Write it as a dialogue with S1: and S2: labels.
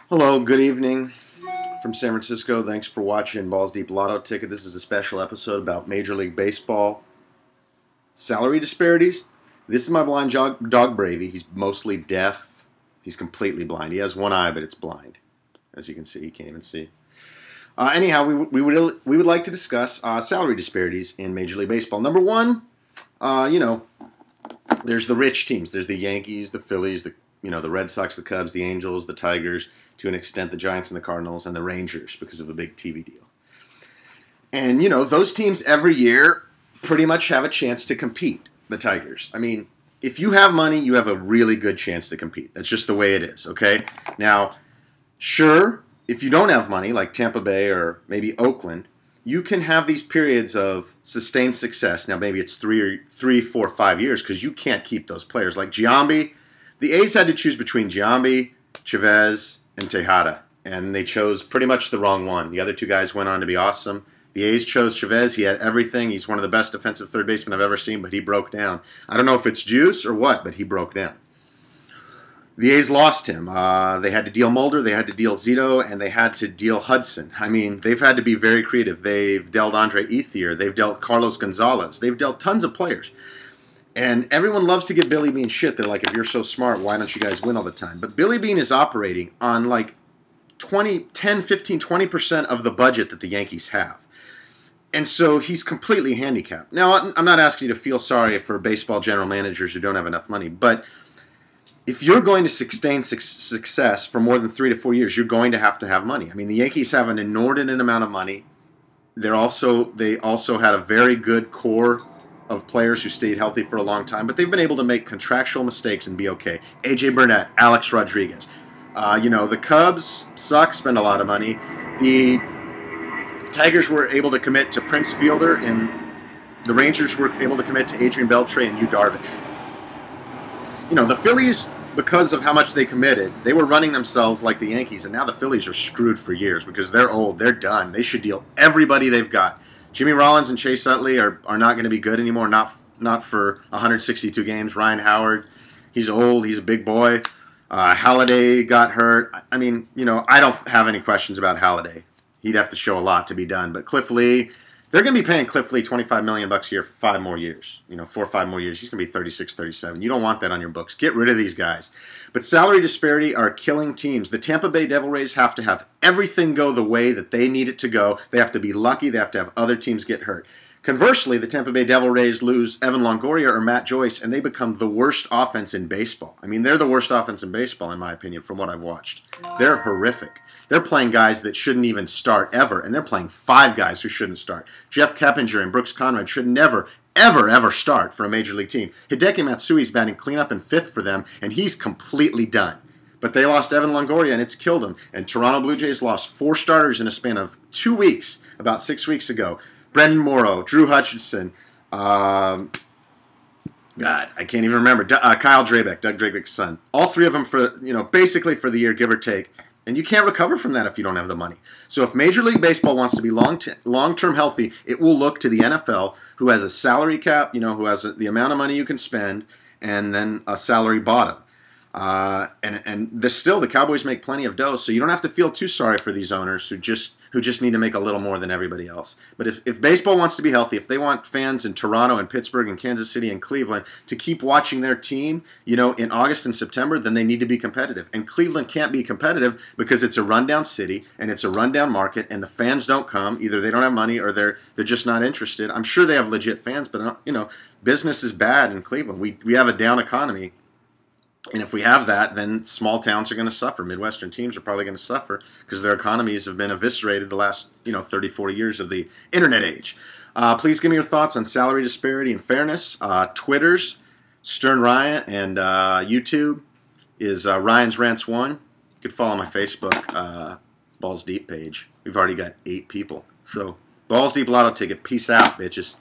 S1: Hello, good evening from San Francisco. Thanks for watching Balls Deep Lotto Ticket. This is a special episode about Major League Baseball salary disparities. This is my blind dog Bravey. He's mostly deaf. He's completely blind. He has one eye, but it's blind. As you can see, he can't even see. Anyhow, we would like to discuss salary disparities in Major League Baseball. Number one, there's the rich teams. There's the Yankees, the Phillies, the Red Sox, the Cubs, the Angels, the Tigers, to an extent the Giants and the Cardinals, and the Rangers because of a big TV deal. And, those teams every year pretty much have a chance to compete, the Tigers. I mean, if you have money, you have a really good chance to compete. That's just the way it is, okay? Now, sure, if you don't have money, like Tampa Bay or maybe Oakland, you can have these periods of sustained success. Now, maybe it's 3, 4, 5 years because you can't keep those players. Like Giambi, the A's had to choose between Giambi, Chavez, and Tejada, and they chose pretty much the wrong one. The other two guys went on to be awesome. The A's chose Chavez. He had everything. He's one of the best defensive third basemen I've ever seen, but he broke down. I don't know if it's juice or what, but he broke down. The A's lost him. They had to deal Mulder, they had to deal Zito, and they had to deal Hudson. I mean, they've had to be very creative. They've dealt Andre Ethier. They've dealt Carlos Gonzalez. They've dealt tons of players. And everyone loves to give Billy Beane shit. They're like, if you're so smart, why don't you guys win all the time? But Billy Beane is operating on like 10, 15, 20% of the budget that the Yankees have. And so he's completely handicapped. Now, I'm not asking you to feel sorry for baseball general managers who don't have enough money, but if you're going to sustain success for more than 3 to 4 years, you're going to have money. I mean, the Yankees have an inordinate amount of money. They also had a very good core of players who stayed healthy for a long time, but they've been able to make contractual mistakes and be okay. A.J. Burnett, Alex Rodriguez. The Cubs suck, spend a lot of money. The Tigers were able to commit to Prince Fielder, and the Rangers were able to commit to Adrian Beltre and Yu Darvish. The Phillies, because of how much they committed, they were running themselves like the Yankees, and now the Phillies are screwed for years because they're old, they're done. They should deal everybody they've got. Jimmy Rollins and Chase Utley are not going to be good anymore, not for 162 games. Ryan Howard, he's old, he's a big boy. Halladay got hurt. I mean, I don't have any questions about Halladay. He'd have to show a lot to be done. But Cliff Lee, they're going to be paying Cliff Lee $25 million a year for 5 more years. 4 or 5 more years. He's going to be 36, 37. You don't want that on your books. Get rid of these guys. But salary disparity are killing teams. The Tampa Bay Devil Rays have to have everything go the way that they need it to go. They have to be lucky. They have to have other teams get hurt. Conversely, the Tampa Bay Devil Rays lose Evan Longoria or Matt Joyce, and they become the worst offense in baseball. I mean, they're the worst offense in baseball, in my opinion, from what I've watched. They're horrific. They're playing guys that shouldn't even start ever, and they're playing 5 guys who shouldn't start. Jeff Keppinger and Brooks Conrad should never, ever start for a major league team. Hideki Matsui's batting cleanup in 5th for them, and he's completely done. But they lost Evan Longoria, and it's killed him. And Toronto Blue Jays lost 4 starters in a span of 2 weeks, about 6 weeks ago. Brendan Morrow, Drew Hutchinson, God, I can't even remember. Kyle Drabeck, Doug Drabeck's son. All 3 of them for, basically for the year, give or take. And you can't recover from that if you don't have the money. So if Major League Baseball wants to be long-term healthy, it will look to the NFL, who has a salary cap, who has the amount of money you can spend, and then a salary bottom. Still, the Cowboys make plenty of dough, so you don't have to feel too sorry for these owners who just need to make a little more than everybody else. But if baseball wants to be healthy, if they want fans in Toronto and Pittsburgh and Kansas City and Cleveland to keep watching their team, in August and September, then they need to be competitive. And Cleveland can't be competitive because it's a rundown city and it's a rundown market, and the fans don't come. Either they don't have money or they're just not interested. I'm sure they have legit fans, but business is bad in Cleveland. We have a down economy. And if we have that, then small towns are going to suffer. Midwestern teams are probably going to suffer because their economies have been eviscerated the last 30, 40 years of the internet age. Please give me your thoughts on salary disparity and fairness. Twitter's Stern Ryan, and YouTube is Ryan's Rants 1. You could follow my Facebook Balls Deep page. We've already got 8 people. So Balls Deep Lotto Ticket. Peace out, bitches.